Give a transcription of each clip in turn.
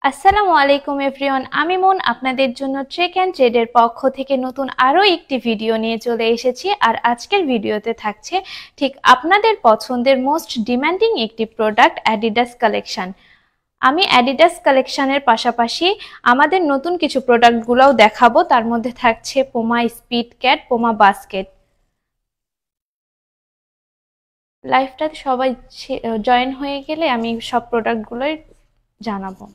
আসসালামু আলাইকুম এভরিওয়ান, আমি মন আপনাদের জন্য ট্রেক অ্যান্ড ট্রেডের পক্ষ থেকে নতুন আরও একটি ভিডিও নিয়ে চলে এসেছি। আর আজকের ভিডিওতে থাকছে ঠিক আপনাদের পছন্দের মোস্ট ডিমান্ডিং একটি প্রোডাক্ট অ্যাডিডাস কালেকশন। আমি অ্যাডিডাস কালেকশনের পাশাপাশি আমাদের নতুন কিছু প্রোডাক্টগুলোও দেখাবো। তার মধ্যে থাকছে পোমা স্পিড ক্যাট, পোমা বাস্কেট। লাইভটাতে সবাই জয়েন হয়ে গেলে আমি সব প্রোডাক্টগুলোই জানাবো।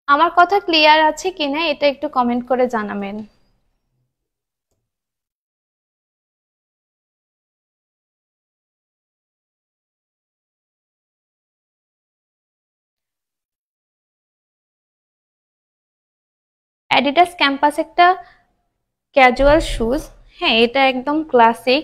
আমার কথা ক্লিয়ার আছে কিনা এটা একটু কমেন্ট করে জানাবেন। অ্যাডিডাস ক্যাম্পাস একটা ক্যাজুয়াল শুজ। হ্যাঁ, এটা একদম ক্লাসিক।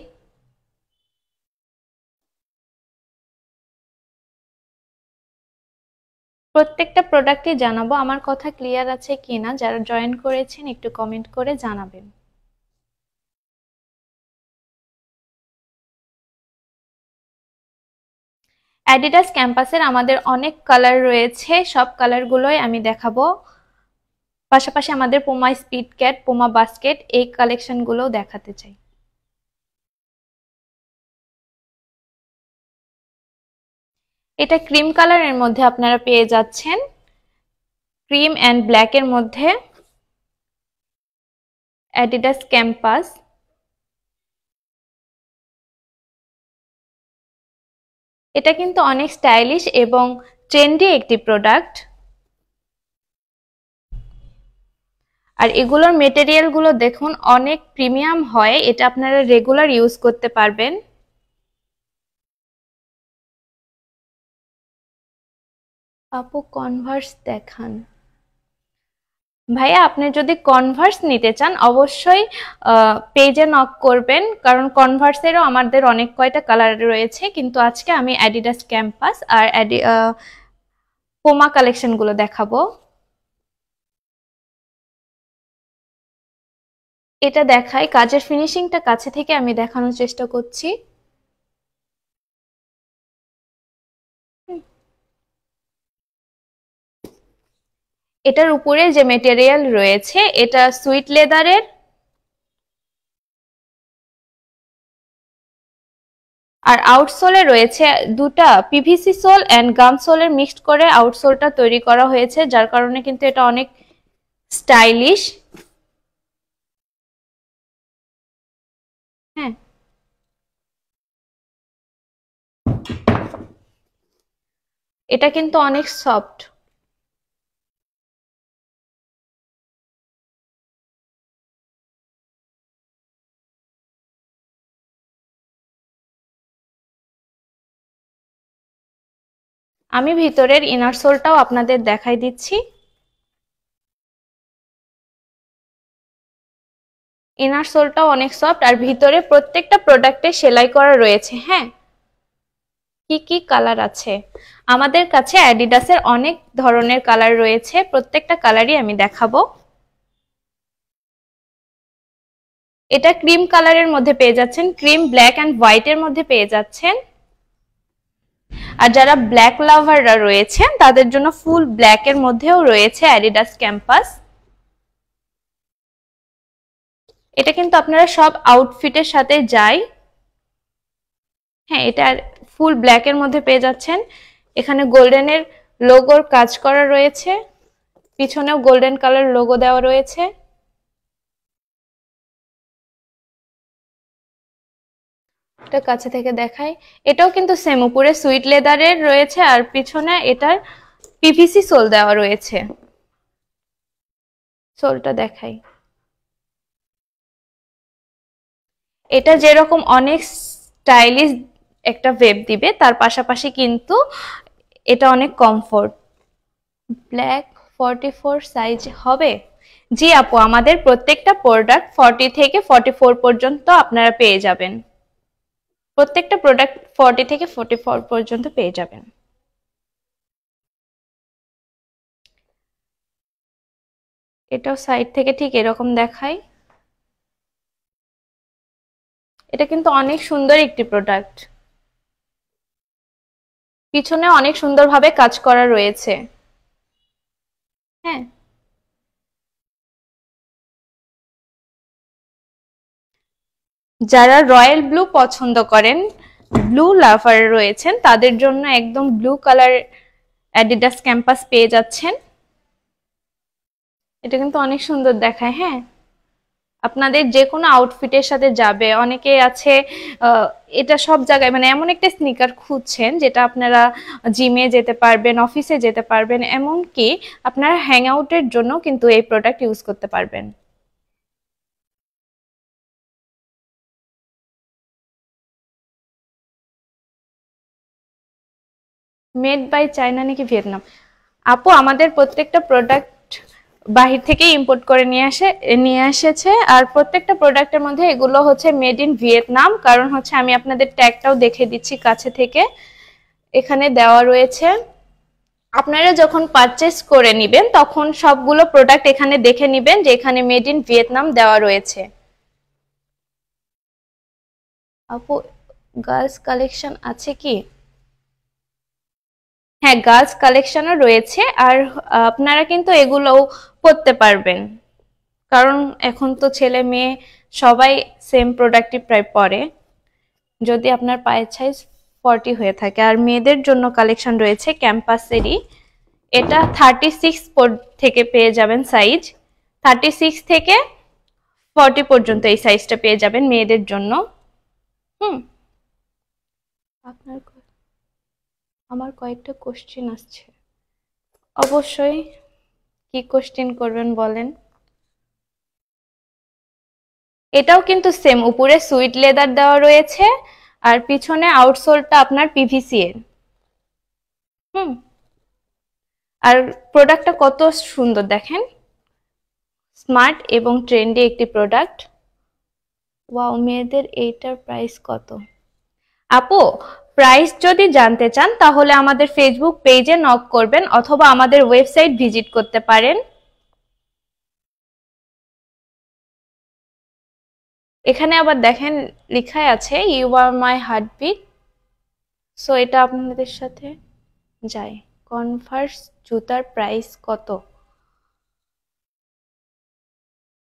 প্রত্যেকটা প্রোডাক্টই জানাবো। আমার কথা ক্লিয়ার আছে কিনা যারা জয়েন করেছেন একটু কমেন্ট করে জানাবেন। অ্যাডিডাস ক্যাম্পাসের আমাদের অনেক কালার রয়েছে, সব কালারগুলোই আমি দেখাবো। পাশাপাশি আমাদের পোমা স্পিড ক্যাট, পোমা বাস্কেট এই কালেকশনগুলোও দেখাতে চাই। এটা ক্রিম কালারের মধ্যে আপনারা পেয়ে যাচ্ছেন, ক্রিম অ্যান্ড ব্ল্যাকের মধ্যে অ্যাডিডাস ক্যাম্পাস। এটা কিন্তু অনেক স্টাইলিশ এবং ট্রেন্ডি একটি প্রোডাক্ট। আর এগুলোর মেটেরিয়াল গুলো দেখুন, অনেক প্রিমিয়াম হয়। এটা আপনারা রেগুলার ইউজ করতে পারবেন। আপু কনভার্স দেখান। ভাইয়া, আপনি যদি কনভার্স নিতে চান অবশ্যই পেজে নক করবেন, কারণ কনভার্সেরও আমাদের অনেক কয়টা কালার রয়েছে। কিন্তু আজকে আমি অ্যাডিডাস ক্যাম্পাস আর পোমা কালেকশন গুলো দেখাবো। এটা দেখাই, কাজের ফিনিশিংটা কাছে থেকে আমি দেখানোর চেষ্টা করছি। এটার উপরে যে মেটেরিয়াল রয়েছে এটা সুইট লেদারের, আর আউটসোলে রয়েছে দুটা পিভিসি সোল এন্ড গাম সোলের মিক্সড করে আউটসোলটা তৈরি করা হয়েছে, যার কারণে কিন্তু এটা অনেক স্টাইলিশ। হ্যাঁ, এটা কিন্তু অনেক সফট। আমি ভিতরের ইনার সোলটাও আপনাদের দেখাই দিচ্ছি। ইনার সোলটাও অনেক সফট, আর ভিতরে প্রত্যেকটা প্রোডাক্টে সেলাই করা রয়েছে। হ্যাঁ, কি কি কালার আছে আমাদের কাছে? অ্যাডিডাসের অনেক ধরনের কালার রয়েছে, প্রত্যেকটা কালারই আমি দেখাবো। এটা ক্রিম কালারের মধ্যে পেয়ে যাচ্ছেন, ক্রিম ব্ল্যাক অ্যান্ড হোয়াইটের মধ্যে পেয়ে যাচ্ছেন। আর যারা ব্ল্যাক লাভাররা রয়েছেন তাদের জন্য ফুল ব্ল্যাক এর মধ্যেও রয়েছে অ্যাডিডাস ক্যাম্পাস। এটা কিন্তু আপনারা সব আউটফিটের সাথে যায়। হ্যাঁ, এটা ফুল ব্ল্যাক এর মধ্যে পেয়ে যাচ্ছেন। এখানে গোল্ডেনের লোগোর কাজ করা রয়েছে, পিছনেও গোল্ডেন কালার লোগো দেওয়া রয়েছে। এটা কাছে থেকে দেখাই। এটাও কিন্তু সেম, উপরে সুইট লেদারের রয়েছে আর পিছনে এটার পিভিসি সোল দেওয়া রয়েছে। সোলটা দেখাই। এটা যেরকম অনেক স্টাইলিশ একটা ওয়েব দিবে, তার পাশাপাশি কিন্তু এটা অনেক কমফোর্ট। ব্ল্যাক 44 সাইজ হবে? জি আপু, আমাদের প্রত্যেকটা প্রোডাক্ট 40 থেকে 44 পর্যন্ত আপনারা পেয়ে যাবেন। প্রত্যেকটা প্রোডাক্ট 40 থেকে 44 পর্যন্ত পেয়ে যাবেন। এটাও সাইড থেকে ঠিক এরকম দেখাই। এটা কিন্তু অনেক সুন্দর একটি প্রোডাক্ট, পিছনে অনেক সুন্দরভাবে কাজ করা রয়েছে। হ্যাঁ, যারা রয়্যাল ব্লু পছন্দ করেন, ব্লু লাভার রয়েছেন, তাদের জন্য একদম ব্লু কালার অ্যাডিডাস ক্যাম্পাস পেয়ে যাচ্ছেন। এটা কিন্তু অনেক সুন্দর দেখায়। হ্যাঁ, আপনাদের যে কোনো আউটফিটের সাথে যাবে। অনেকে আছে এটা সব জায়গায়, মানে এমন একটা স্নিকার খুঁজছেন যেটা আপনারা জিমে যেতে পারবেন, অফিসে যেতে পারবেন, এমনকি আপনারা হ্যাং আউটের জন্য কিন্তু এই প্রোডাক্ট ইউজ করতে পারবেন। মেড বাই চায়না নাকি ভিয়েতনাম? আপু, আমাদের প্রত্যেকটা প্রোডাক্ট বাহির থেকে ইম্পোর্ট করে নিয়ে এসেছে, আর প্রত্যেকটা প্রোডাক্টের মধ্যে এগুলো হচ্ছে মেড ইন ভিয়েতনাম। কারণ হচ্ছে আমি আপনাদের ট্যাগটাও দেখে দিচ্ছি কাছে থেকে, এখানে দেওয়া রয়েছে। আপনারা যখন পারচেস করে নেবেন তখন সবগুলো প্রোডাক্ট এখানে দেখে নেবেন যে এখানে মেড ইন ভিয়েতনাম দেওয়া রয়েছে। আপু, গার্লস কালেকশন আছে কি? হ্যাঁ, গার্লস কালেকশনও রয়েছে, আর আপনারা কিন্তু এগুলোও পরতে পারবেন, কারণ এখন তো ছেলে মেয়ে সবাই সেম প্রোডাক্টই প্রায় পরে, যদি আপনার পায়ের সাইজ 40 হয়ে থাকে। আর মেয়েদের জন্য কালেকশন রয়েছে ক্যাম্পাসেরই, এটা 36 থেকে পেয়ে যাবেন সাইজ, 36 থেকে 40 পর্যন্ত এই সাইজটা পেয়ে যাবেন মেয়েদের জন্য। হুম, আপনার আমার কয়েকটা কোশ্চেন আসছে। অবশ্যই, কি কোশ্চেন করবেন বলেন। এটাও কিন্তু সেম, উপরে সুইট লেদার দেওয়া রয়েছে, আর পিছনে আউটসোলটা আপনার পিভিসি এর। হুম, আর প্রোডাক্টটা কত সুন্দর দেখেন, স্মার্ট এবং ট্রেন্ডি একটি প্রোডাক্ট। ওয়াও, মেয়েদের এইটার প্রাইস কত? আপু, প্রাইস যদি জানতে চান তাহলে আমাদের ফেসবুক পেজে নক করবেন অথবা আমাদের ওয়েবসাইট ভিজিট করতে পারেন। এখানে আবার দেখেন লেখাই আছে you are my heartbeat. So এটা আপনাদের সাথে যায়। কনভার্স জুতার প্রাইস কত?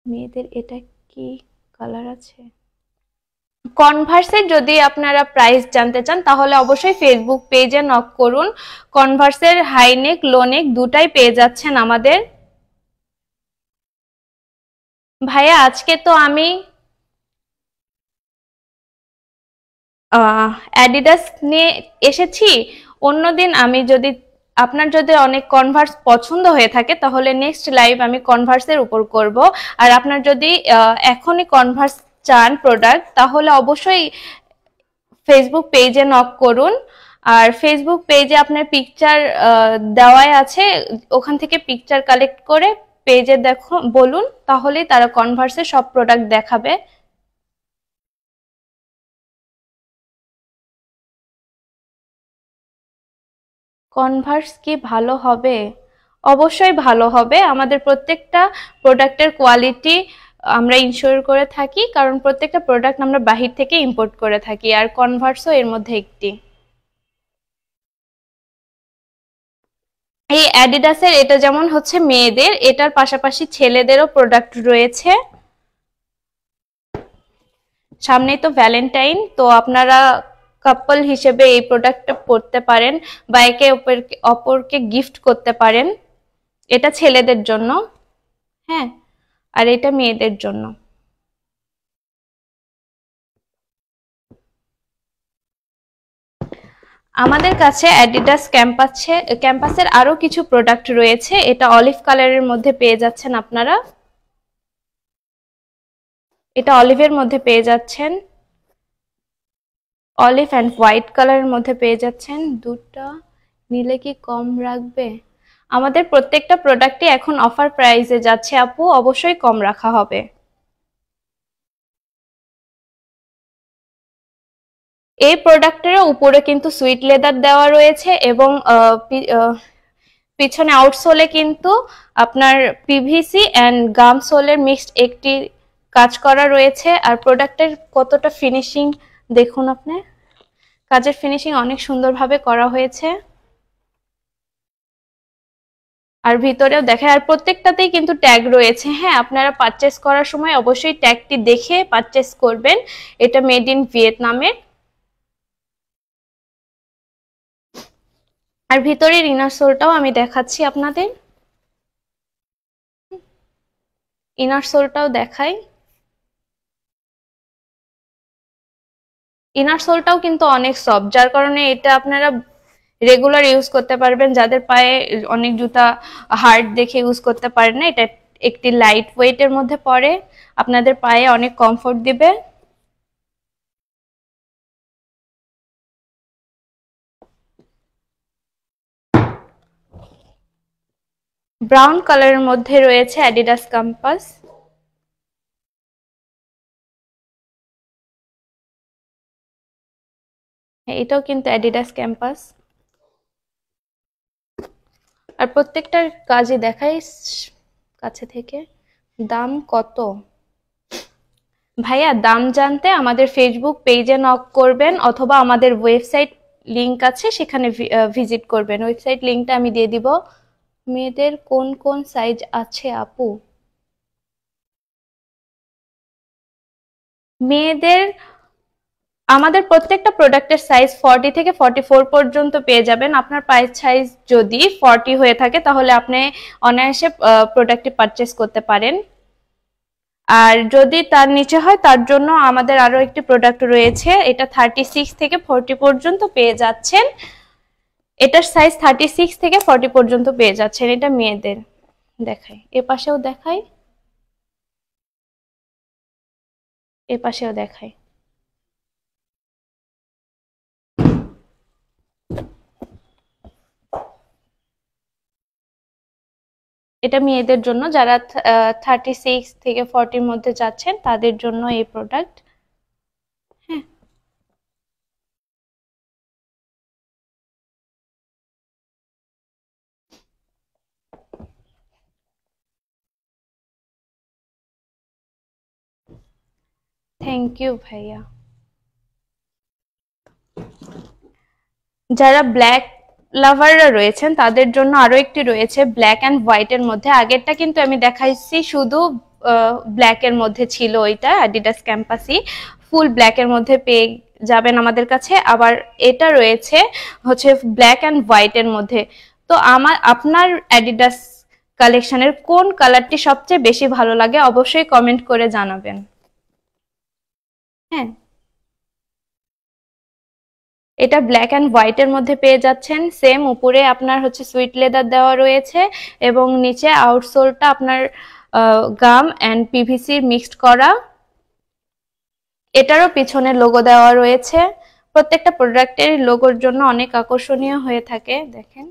মেয়েদের এটা কি কালার আছে? কনভার্সের যদি আপনারা প্রাইস জানতে চান তাহলে অবশ্যই ফেসবুক পেজে নক করুন। কনভার্সের হাইনেক লোনেক দুটাই পেয়ে যাচ্ছেন আমাদের। ভাইয়া, আজকে তো আমি অ্যাডিডাস নিয়ে এসেছি, অন্যদিন আমি যদি আপনার যদি অনেক কনভার্স পছন্দ হয়ে থাকে তাহলে নেক্সট লাইভ আমি কনভার্সের উপর করব। আর আপনার যদি এখনই কনভার্স চান প্রোডাক্ট তাহলে অবশ্যই ফেসবুক পেজে নক করুন। আর ফেসবুক পেজে আপনার পিকচার দেওয়াই আছে, ওখান থেকে পিকচার কালেক্ট করে পেজে দেখো বলুন, তাহলেই তারা কনভার্সের সব প্রোডাক্ট দেখাবে। কনভার্স কি ভালো হবে? অবশ্যই ভালো হবে। আমাদের প্রত্যেকটা প্রোডাক্টের কোয়ালিটি আমরা ইনশিওর করে থাকি, কারণ প্রত্যেকটা প্রোডাক্ট আমরা বাহির থেকে ইম্পোর্ট করে থাকি, আর কনভার্সও এর মধ্যে একটি। এই অ্যাডিডাসের এটা যেমন হচ্ছে মেয়েদের, এটার পাশাপাশি ছেলেদেরও প্রোডাক্ট রয়েছে। সামনেই তো ভ্যালেন্টাইন, তো আপনারা কাপল হিসেবে এই প্রোডাক্টটা পরতে পারেন বা একে অপরকে গিফট করতে পারেন। এটা ছেলেদের জন্য, হ্যাঁ, আর এটা মেয়েদের জন্য। আমাদের কাছে অ্যাডিডাস ক্যাম্পাসের আরো কিছু প্রোডাক্ট রয়েছে। এটা অলিভ কালারের মধ্যে পেয়ে যাচ্ছেন আপনারা, এটা অলিভের মধ্যে পেয়ে যাচ্ছেন, অলিভ অ্যান্ড হোয়াইট কালারের মধ্যে পেয়ে যাচ্ছেন। দুটা নিলে কি কম রাখবে? আমাদের প্রত্যেকটা প্রোডাক্টই এখন অফার প্রাইসে যাচ্ছে আপু, অবশ্যই কম রাখা হবে। এই প্রোডাক্টের উপরে কিন্তু সুইট লেদার দেওয়া রয়েছে এবং পিছনে আউটসোলে কিন্তু আপনার পিভিসি অ্যান্ড গাম সোলের মিক্সড একটি কাজ করা রয়েছে। আর প্রোডাক্টের কতটা ফিনিশিং দেখুন আপনি, কাজের ফিনিশিং অনেক সুন্দরভাবে করা হয়েছে। আর ভিতরেও দেখে, আর প্রত্যেকটাতেই কিন্তু ট্যাগ রয়েছে। হ্যাঁ, আপনারা পারচেস করার সময় অবশ্যই ট্যাগটি দেখে পারচেস করবেন। এটা মেড ইন ভিয়েতনামের। আর ভিতরের ইনার সোলটাও আমি দেখাচ্ছি আপনাদের, ইনার সোলটাও দেখাই। ইনার সোলটাও কিন্তু অনেক সফট, যার কারণে এটা আপনারা রেগুলার ইউজ করতে পারবেন। যাদের পায়ে অনেক জুতা হার্ড দেখে ইউজ করতে পারেন না, এটা একটি লাইট ওয়েটের মধ্যে পড়ে, আপনাদের পায়ে অনেক কমফোর্ট দিবে। ব্রাউন কালারের মধ্যে রয়েছে অ্যাডিডাস ক্যাম্পাস। এটাও কিন্তু অ্যাডিডাস ক্যাম্পাস। আর প্রত্যেকটার কাজই দেখাই কাছে থেকে। দাম কত ভাইয়া? দাম জানতে আমাদের ফেসবুক পেজে নক করবেন, অথবা আমাদের ওয়েবসাইট লিংক আছে, সেখানে ভিজিট করবেন। ওয়েবসাইট লিংকটা আমি দিয়ে দিব। মেয়েদের কোন কোন সাইজ আছে আপু? মেয়েদের আমাদের প্রত্যেকটা প্রোডাক্টের সাইজ 40 থেকে 44 পর্যন্ত পেয়ে যাবেন। আপনার পায়ের সাইজ যদি 40 হয়ে থাকে তাহলে আপনি অনায়াসে প্রোডাক্টটি পারচেস করতে পারেন। আর যদি তার নিচে হয় তার জন্য আমাদের আরো একটি প্রোডাক্ট রয়েছে, এটা 36 থেকে 40 পর্যন্ত পেয়ে যাচ্ছেন। এটার সাইজ 36 থেকে 40 পর্যন্ত পেয়ে যাচ্ছেন। এটা মেয়েদের। দেখাই, এ পাশেও দেখাই, এ পাশেও দেখাই। এটা মেয়েদের জন্য, যারা 36 থেকে 40 মধ্যে যাচ্ছেন তাদের জন্য এই প্রোডাক্ট। হ্যাঁ, থ্যাংক ইউ ভাইয়া। যারা ব্ল্যাক লাভাররা রয়েছেন তাদের জন্য আরো একটি রয়েছে ব্ল্যাক অ্যান্ড হোয়াইট এর মধ্যে। আগেরটা কিন্তু আমি দেখাইছি শুধু ব্ল্যাক এর মধ্যে ছিল, ওইটা অ্যাডিডাস ক্যাম্পাসই ফুল ব্ল্যাক এর মধ্যে পেয়ে যাবেন আমাদের কাছে। আবার এটা রয়েছে হচ্ছে ব্ল্যাক অ্যান্ড হোয়াইট এর মধ্যে। তো আপনার অ্যাডিডাস কালেকশনের কোন কালারটি সবচেয়ে বেশি ভালো লাগে অবশ্যই কমেন্ট করে জানাবেন। হ্যাঁ, এটা ব্ল্যাক অ্যান্ড হোয়াইট এর মধ্যে পেয়ে যাচ্ছেন। সেম উপরে আপনার হচ্ছে সুইট লেদার দেওয়া রয়েছে, এবং নিচে আউটসোলটা আপনার গাম অ্যান্ড পিভিসির মিক্সড করা। এটারও পিছনে লোগো দেওয়া রয়েছে। প্রত্যেকটা প্রোডাক্টের লোগোর জন্য অনেক আকর্ষণীয় হয়ে থাকে। দেখেন,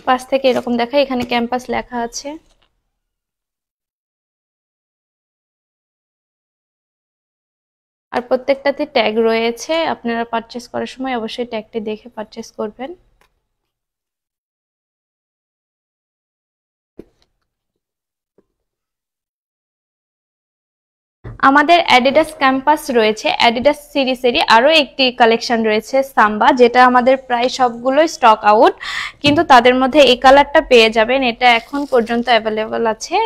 পাশ থেকে এরকম দেখা, এখানে ক্যাম্পাস লেখা আছে। আর প্রত্যেকটাতে ট্যাগ রয়েছে, আপনারা পারচেস করার সময় অবশ্যই ট্যাগটি দেখে পারচেস করবেন। আমাদের অ্যাডিডাস ক্যাম্পাস রয়েছে, অ্যাডিডাস সিরিজেরই আরো একটি কালেকশন রয়েছে সাম্বা, যেটা আমাদের প্রায় সবগুলোই স্টক আউট, কিন্তু তাদের মধ্যে এই কালারটা পেয়ে যাবেন। এটা এখন পর্যন্ত অ্যাভেলেবল আছে।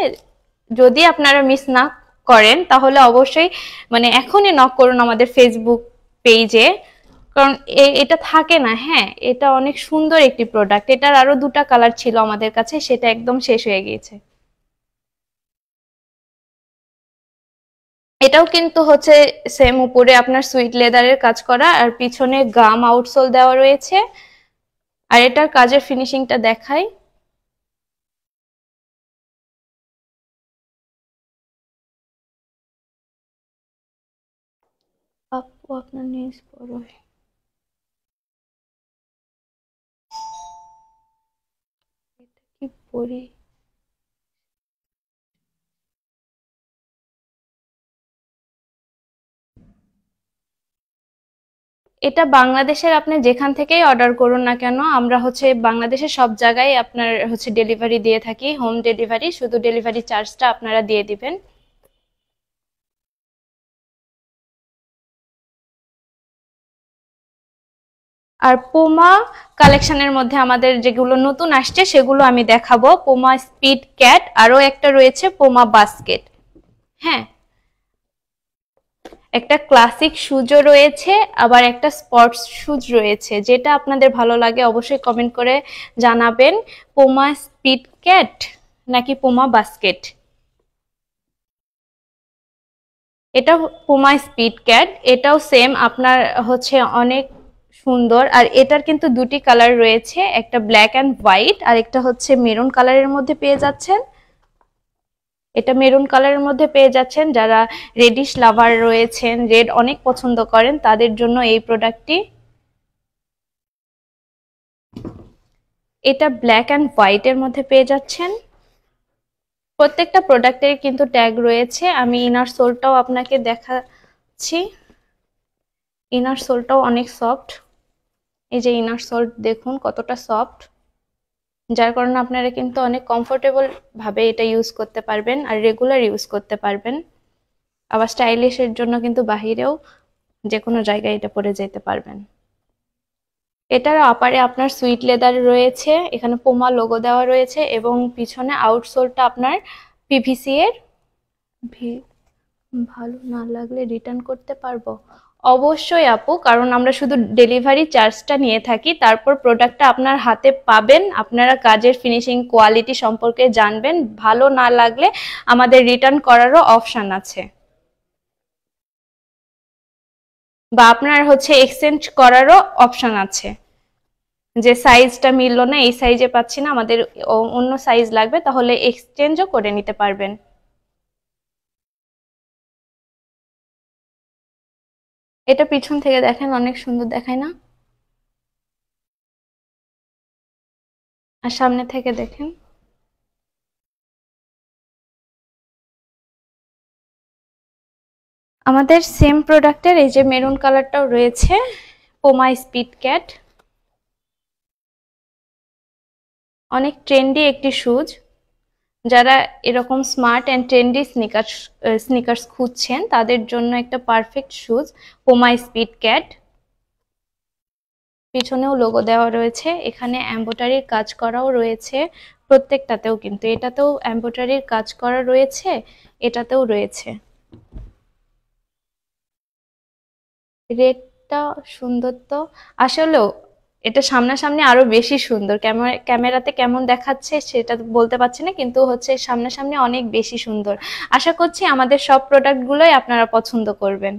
যদি আপনারা মিস না করেন তাহলে অবশ্যই মানে এখনই নক করুন আমাদের ফেসবুক পেজে, কারণ এটা থাকে না। হ্যাঁ, এটা অনেক সুন্দর একটি প্রোডাক্ট। এটার আরো দুটা কালার ছিল আমাদের কাছে, সেটা একদম শেষ হয়ে গিয়েছে। এটাও কিন্তু হচ্ছে সেম উপরে আপনার সুইট লেদারের কাজ করা, আর পিছনে গাম আউটসোল দেওয়া রয়েছে। আর এটার কাজের ফিনিশিংটা দেখাই। আপু আপনার নিজ বড়, এটা কি পরি? এটা বাংলাদেশের আপনি যেখান থেকেই অর্ডার করুন না কেন, আমরা হচ্ছে বাংলাদেশের সব জায়গায় আপনার হচ্ছে ডেলিভারি দিয়ে থাকি, হোম ডেলিভারি। শুধু ডেলিভারি চার্জটা আপনারা দিয়ে দিবেন। আর পুমা কালেকশনের মধ্যে আমাদের যেগুলো নতুন আসছে সেগুলো আমি দেখাবো। পুমা স্পিড ক্যাট, আরো একটা রয়েছে পুমা বাস্কেট। হ্যাঁ, একটা ক্লাসিক শুজও রয়েছে, আবার একটা স্পোর্টস শুজ রয়েছে। যেটা আপনাদের ভালো লাগে অবশ্যই কমেন্ট করে জানাবেন। পুমা স্পিড ক্যাট নাকি পুমা বাস্কেট? এটা পুমা স্পিড ক্যাট, এটাও সেম আপনার হচ্ছে অনেক সুন্দর। আর এটার কিন্তু দুটি কালার রয়েছে, একটা ব্ল্যাক অ্যান্ড হোয়াইট, আর একটা হচ্ছে মেরুন কালারের মধ্যে পেয়ে যাচ্ছেন। এটা মেরুন কালারের মধ্যে পেয়ে যাচ্ছেন। যারা রেডিশ লাভার রয়েছেন, রেড অনেক পছন্দ করেন, তাদের জন্য এই প্রোডাক্টটি। এটা ব্ল্যাক অ্যান্ড হোয়াইটের মধ্যে পেয়ে যাচ্ছেন। প্রত্যেকটা প্রোডাক্টের কিন্তু ট্যাগ রয়েছে। আমি ইনার সোলটাও আপনাকে দেখাচ্ছি। ইনার সোলটাও অনেক সফট। এই যে ইনার সোল দেখুন কতটা সফট, যার কারণে আপনারা কিন্তু অনেক কমফোর্টেবল ভাবে এটা ইউজ করতে পারবেন আর রেগুলার ইউজ করতে পারবেন। আবার স্টাইলিশের জন্য কিন্তু বাহিরেও যে কোনো জায়গায় এটা পরে যেতে পারবেন। এটার আপারে আপনার সুইট লেদার রয়েছে, এখানে পুমা লোগো দেওয়া রয়েছে, এবং পিছনে আউটসোলটা আপনার পিভিসি এর। ভালো না লাগলে রিটার্ন করতে পারবো? অবশ্যই আপু, কারণ আমরা শুধু ডেলিভারি চার্জটা নিয়ে থাকি, তারপর প্রোডাক্টটা আপনার হাতে পাবেন, আপনারা কাজের ফিনিশিং কোয়ালিটি সম্পর্কে জানবেন। ভালো না লাগলে আমাদের রিটার্ন করারও অপশন আছে, বা আপনার হচ্ছে এক্সচেঞ্জ করারও অপশন আছে। যে সাইজটা মিললো না, এই সাইজে পাচ্ছি না, আমাদের অন্য সাইজ লাগবে, তাহলে এক্সচেঞ্জও করে নিতে পারবেন। এটা পিছন থেকে দেখেন অনেক সুন্দর দেখায় না? আর সামনে থেকে দেখেন। আমাদের সেম প্রোডাক্টের এই যে মেরুন কালারটাও রয়েছে, পুমা স্পিড ক্যাট। অনেক ট্রেন্ডি একটি শুজ। যারা এরকম স্মার্ট অ্যান্ড ট্রেন্ডি স্নিকার্স খুঁজছেন, তাদের জন্য একটা perfect shoes Puma speed cat. পিছনেও লোগো দেওয়া রয়েছে, এখানে এমব্রয়ডারির কাজ করাও রয়েছে প্রত্যেকটাতেও, কিন্তু এটাতেও এমব্রয়ডারির কাজ করা রয়েছে, এটাতেও রয়েছে। রেডটা সুন্দর তো, আসলেও এটা সামনাসামনি আরো বেশি সুন্দর। ক্যামেরাতে কেমন দেখাচ্ছে সেটা বলতে পারছি না, কিন্তু হচ্ছে সামনাসামনি অনেক বেশি সুন্দর। আশা করছি আমাদের সব প্রোডাক্টগুলোই আপনারা পছন্দ করবেন।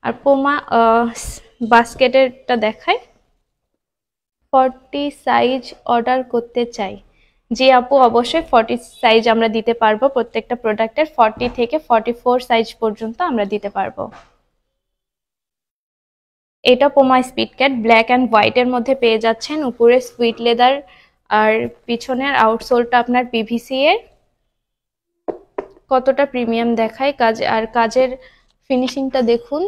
আর পুমা বাস্কেটেরটা দেখাই। 40 সাইজ অর্ডার করতে চাই। জি আপু, অবশ্যই 40 সাইজ আমরা দিতে পারবো। প্রত্যেকটা প্রোডাক্টের 40 থেকে 44 সাইজ পর্যন্ত আমরা দিতে পারবো। এটা Puma speed cat black and হোয়াইটের মধ্যে পেয়ে যাচ্ছেন। উপরে সুইট লেদার, আর পিছনের আউটসোলটা আপনার পিভিসি এর। কতটা প্রিমিয়াম দেখায় কাজ, আর কাজের ফিনিশিংটা দেখুন।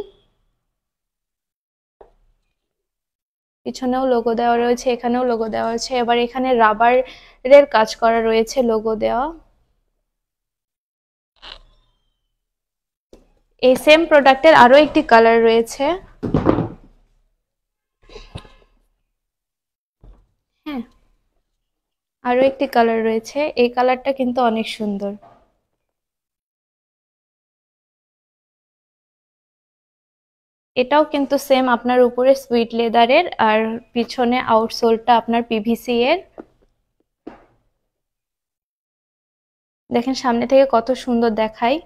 পিছনেও লোগো দেওয়া রয়েছে, এখানেও লোগো দেওয়া রয়েছে, এবার এখানে রাবারের কাজ করা রয়েছে লোগো দেওয়া। এই সেম প্রোডাক্টের আরো একটি কালার রয়েছে। হ্যাঁ, আরো একটি কালার রয়েছে, এই কালারটা কিন্তু অনেক সুন্দর। এটাও কিন্তু সেম আপনার উপরে সুইট লেদারের, আর পিছনে আউটসোলটা আপনার পিভিসি এর। দেখেন সামনে থেকে কত সুন্দর দেখায়।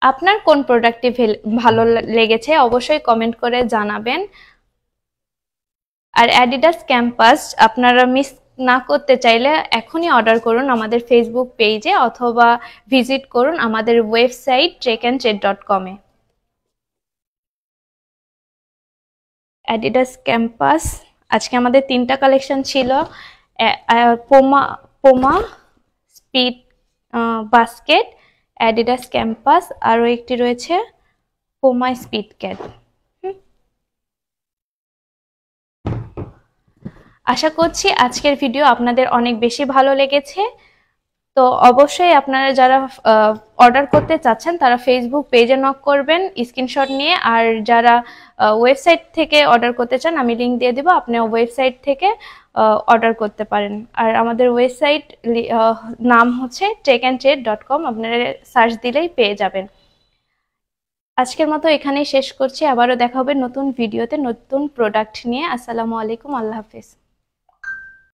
আপনার কোন প্রোডাক্টটি ভালো লেগেছে অবশ্যই কমেন্ট করে জানাবেন। আর অ্যাডিডাস ক্যাম্পাস আপনারা মিস না করতে চাইলে এখনই অর্ডার করুন আমাদের ফেসবুক পেজে, অথবা ভিজিট করুন আমাদের ওয়েবসাইট trekandtrade.com এ। অ্যাডিডাস ক্যাম্পাস আজকে আমাদের 3টা কালেকশন ছিল। পোমা পোমা স্পিড বাস্কেট, অ্যাডিডাস ক্যাম্পাস, আরও একটি রয়েছে পোমা স্পিড ক্যাট। আশা করছি আজকের ভিডিও আপনাদের অনেক বেশি ভালো লেগেছে। তো অবশ্যই আপনারা যারা অর্ডার করতে চাচ্ছেন তারা ফেসবুক পেজে নক করবেন স্ক্রিনশট নিয়ে, আর যারা ওয়েবসাইট থেকে অর্ডার করতে চান আমি লিঙ্ক দিয়ে দেবো, আপনি ওয়েবসাইট থেকে অর্ডার করতে পারেন। আর আমাদের ওয়েবসাইট নাম হচ্ছে techandtrade.com, আপনারা সার্চ দিলেই পেয়ে যাবেন। আজকের মতো এখানেই শেষ করছি, আবারও দেখা হবে নতুন ভিডিওতে নতুন প্রোডাক্ট নিয়ে। আসসালামু আলাইকুম, আল্লাহ হাফেজ।